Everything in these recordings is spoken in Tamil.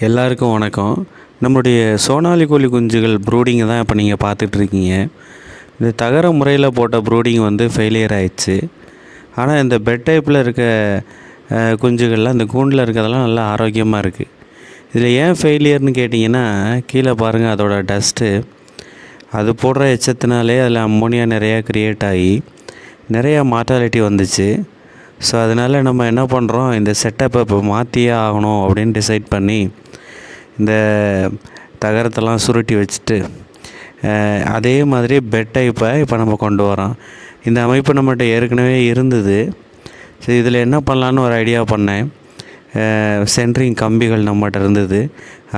எல்லாருக்கும் வணக்கம். நம்முடைய சோனாலி கோழி குஞ்சுகள் ப்ரூடிங்கை தான் இப்போ நீங்கள் பார்த்துட்ருக்கீங்க. இந்த தகர முறையில் போட்ட ப்ரூடிங் வந்து ஃபெயிலியர் ஆயிடுச்சு. ஆனால் இந்த பெட் டைப்பில் இருக்க குஞ்சுகள்லாம் இந்த கூண்டில் இருக்கிறதெல்லாம் நல்லா ஆரோக்கியமாக இருக்குது. இதில் ஏன் ஃபெயிலியர்னு கேட்டிங்கன்னா, கீழே பாருங்கள், அதோட டஸ்ட்டு அது போடுற எச்சத்தினாலே அதில் அம்மோனியா நிறையா க்ரியேட் ஆகி நிறையா மார்ட்டாலிட்டி வந்துச்சு. ஸோ அதனால் நம்ம என்ன பண்ணுறோம், இந்த செட்டப்பை இப்போ மாற்றியே ஆகணும் அப்படின்னு டிசைட் பண்ணி இந்த தகரத்தெல்லாம் சுருட்டி வச்சுட்டு அதே மாதிரி பெட் டைப்பை இப்போ நம்ம கொண்டு வரோம். இந்த அமைப்பு நம்மகிட்ட ஏற்கனவே இருந்தது. ஸோ இதில் என்ன பண்ணலான்னு ஒரு ஐடியா பண்ணேன். சென்ட்ரிங் கம்பிகள் நம்மகிட்ட இருந்தது,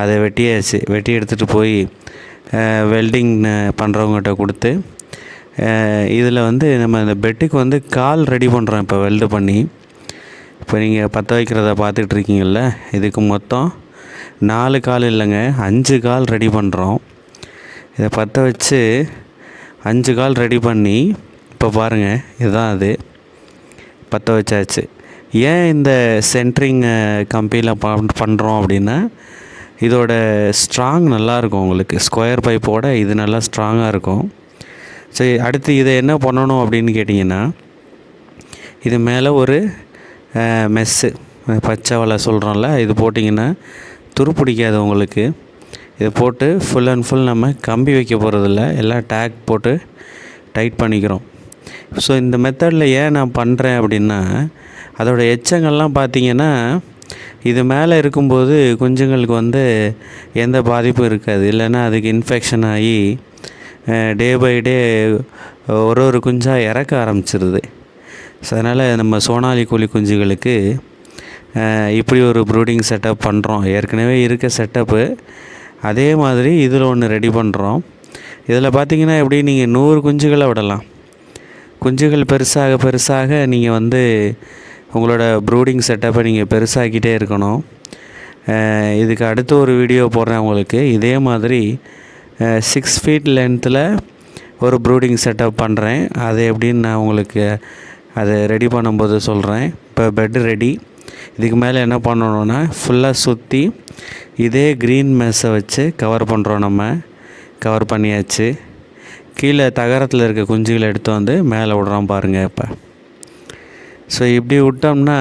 அதை வெட்டி எடுத்துகிட்டு போய் வெல்டிங் பண்ணுறவங்ககிட்ட கொடுத்து இதில் வந்து நம்ம இந்த பெட்டுக்கு வந்து கால் ரெடி பண்ணுறோம். இப்போ வெல்டு பண்ணி இப்போ நீங்கள் பற்ற வைக்கிறத பார்த்துட்ருக்கீங்கள, இதுக்கு மொத்தம் 4 கால் இல்லைங்க, 5 கால் ரெடி பண்ணுறோம். இதை பற்ற வச்சு 5 கால் ரெடி பண்ணி இப்போ பாருங்கள், இதுதான் அது பற்ற வச்சாச்சு. ஏன் இந்த சென்ட்ரிங் கம்பியில் பண்ணுறோம் அப்படின்னா, இதோட ஸ்ட்ராங் நல்லாயிருக்கும். உங்களுக்கு ஸ்கொயர் பைப்போட இது நல்லா ஸ்ட்ராங்காக இருக்கும். சரி, அடுத்து இதை என்ன பண்ணணும் அப்படின்னு கேட்டிங்கன்னா, இது மேலே ஒரு மெஸ்ஸு பச்சை வலை சொல்கிறோம்ல, இது போட்டிங்கன்னா துருப்பிடிக்காது உங்களுக்கு. இதை போட்டு ஃபுல் அண்ட் ஃபுல் நம்ம கம்பி வைக்க போகிறதில்ல, எல்லாம் டேக் போட்டு டைட் பண்ணிக்கிறோம். ஸோ இந்த மெத்தடில் ஏன் நான் பண்ணுறேன் அப்படின்னா, அதோடய எச்சங்கள்லாம் பார்த்திங்கன்னா இது மேலே இருக்கும்போது குஞ்சுங்களுக்கு வந்து எந்த பாதிப்பும் இருக்காது. இல்லைன்னா அதுக்கு இன்ஃபெக்ஷன் ஆகி டே பை டே ஒரு குஞ்சாக இறக்க ஆரம்பிச்சிருது. ஸோ அதனால் நம்ம சோனாலி கோழி குஞ்சுகளுக்கு இப்படி ஒரு ப்ரூடிங் செட்டப் பண்ணுறோம். ஏற்கனவே இருக்க செட்டப்பு அதே மாதிரி இதில் ஒன்று ரெடி பண்ணுறோம். இதில் பார்த்திங்கன்னா எப்படி நீங்கள் 100 குஞ்சுகளை விடலாம். குஞ்சுகள் பெருசாக நீங்கள் வந்து உங்களோட ப்ரூடிங் செட்டப்பை நீங்கள் பெருசாக்கிட்டே இருக்கணும். இதுக்கு அடுத்த ஒரு வீடியோ போடுறேன் உங்களுக்கு. இதே மாதிரி 6 ஃபீட் லென்த்தில் ஒரு ப்ரூடிங் செட்டப் பண்ணுறேன். அது எப்படின்னு நான் உங்களுக்கு அதை ரெடி பண்ணும்போது சொல்கிறேன். இப்போ பெட்டு ரெடி. இதுக்கு மேலே என்ன பண்ணணுன்னா, ஃபுல்லாக சுற்றி இதே க்ரீன் மெஸ்ஸை வச்சு கவர் பண்ணுறோம். நம்ம கவர் பண்ணியாச்சு. கீழே தகரத்தில் இருக்க குஞ்சுகளை எடுத்து வந்து மேலே விடுறோம் பாருங்கள். இப்போ ஸோ இப்படி விட்டோம்னா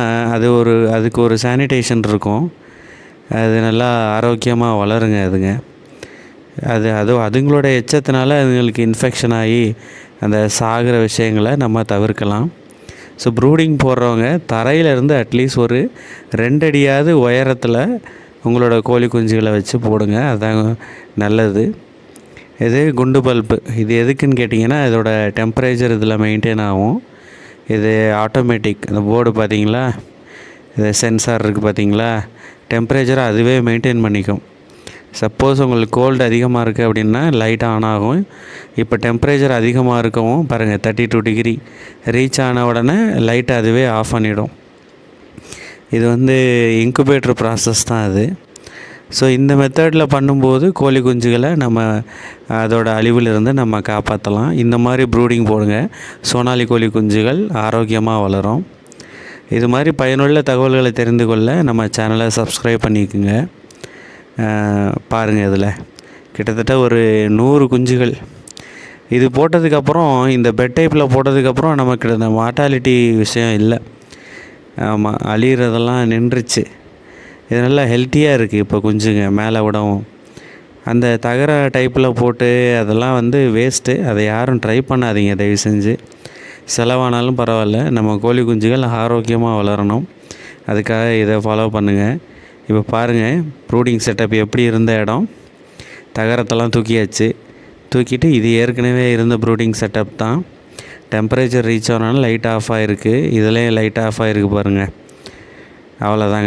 அதுக்கு ஒரு சானிடேஷன் இருக்கும். அது நல்லா ஆரோக்கியமாக வளருங்க. அதுங்களோட எச்சத்தினால அதுங்களுக்கு இன்ஃபெக்ஷன் ஆகி அந்த சாகிற விஷயங்களை நம்ம தவிர்க்கலாம். ஸோ ப்ரூடிங் போடுறவங்க தரையிலேருந்து அட்லீஸ்ட் ஒரு 2 அடியாவது உயரத்தில் உங்களோட கோழி குஞ்சுகளை வச்சு போடுங்க. அதுதான் நல்லது. இது குண்டு பல்பு. இது எதுக்குன்னு கேட்டிங்கன்னா, இதோட டெம்பரேச்சர் இதில் மெயின்டைன் ஆகும். இது ஆட்டோமேட்டிக். அந்த போர்டு பார்த்திங்களா, இது சென்சார் இருக்குது பார்த்திங்களா, டெம்பரேச்சரை அதுவே மெயின்டைன் பண்ணிக்கும். சப்போஸ் உங்களுக்கு கோல்டு அதிகமாக இருக்குது அப்படின்னா லைட் ஆன் ஆகும். இப்போ டெம்பரேச்சர் அதிகமாக இருக்கவும் பாருங்கள், 32 டிகிரி ரீச் ஆன உடனே லைட்டை அதுவே ஆஃப் பண்ணிவிடும். இது வந்து இன்குபேட்டர் ப்ராசஸ் தான் அது. ஸோ இந்த மெத்தடில் பண்ணும்போது கோழி குஞ்சுகளை நம்ம அதோட அழிவிலிருந்து நம்ம காப்பாற்றலாம். இந்த மாதிரி ப்ரூடிங் போடுங்க, சோனாலி கோழி குஞ்சுகள் ஆரோக்கியமாக வளரும். இது மாதிரி பயனுள்ள தகவல்களை தெரிந்து கொள்ள நம்ம சேனலை சப்ஸ்கிரைப் பண்ணிக்கோங்க. பாருங்கள், இதில் கிட்டத்தட்ட ஒரு 100 குஞ்சுகள் இது போட்டதுக்கப்புறம், இந்த பெட் டைப்பில் போட்டதுக்கப்புறம் நமக்கு இந்த மார்ட்டாலிட்டி விஷயம் இல்லை. ஆமாம், அழிகிறதெல்லாம் நின்றுச்சு. இது நல்லா ஹெல்த்தியாக இருக்குது. இப்போ குஞ்சுங்க மேலே விடவும். அந்த தகர டைப்பில் போட்டு அதெல்லாம் வந்து வேஸ்ட்டு. அதை யாரும் ட்ரை பண்ணாதீங்க தயவு செஞ்சு. செலவானாலும் பரவாயில்ல, நம்ம கோழி குஞ்சுகள் ஆரோக்கியமாக வளரணும். அதுக்காக இதை ஃபாலோ பண்ணுங்கள். இப்போ பாருங்கள், ப்ரூடிங் செட்டப் எப்படி இருந்த இடம், தகரத்தெல்லாம் தூக்கிட்டு இது ஏற்கனவே இருந்த ப்ரூடிங் செட்டப் தான். டெம்பரேச்சர் ரீச் ஆனாலும் லைட் ஆஃப் ஆகிருக்கு. இதுலேயும் லைட் ஆஃப் ஆகிருக்கு பாருங்கள். அவ்வளோதாங்க.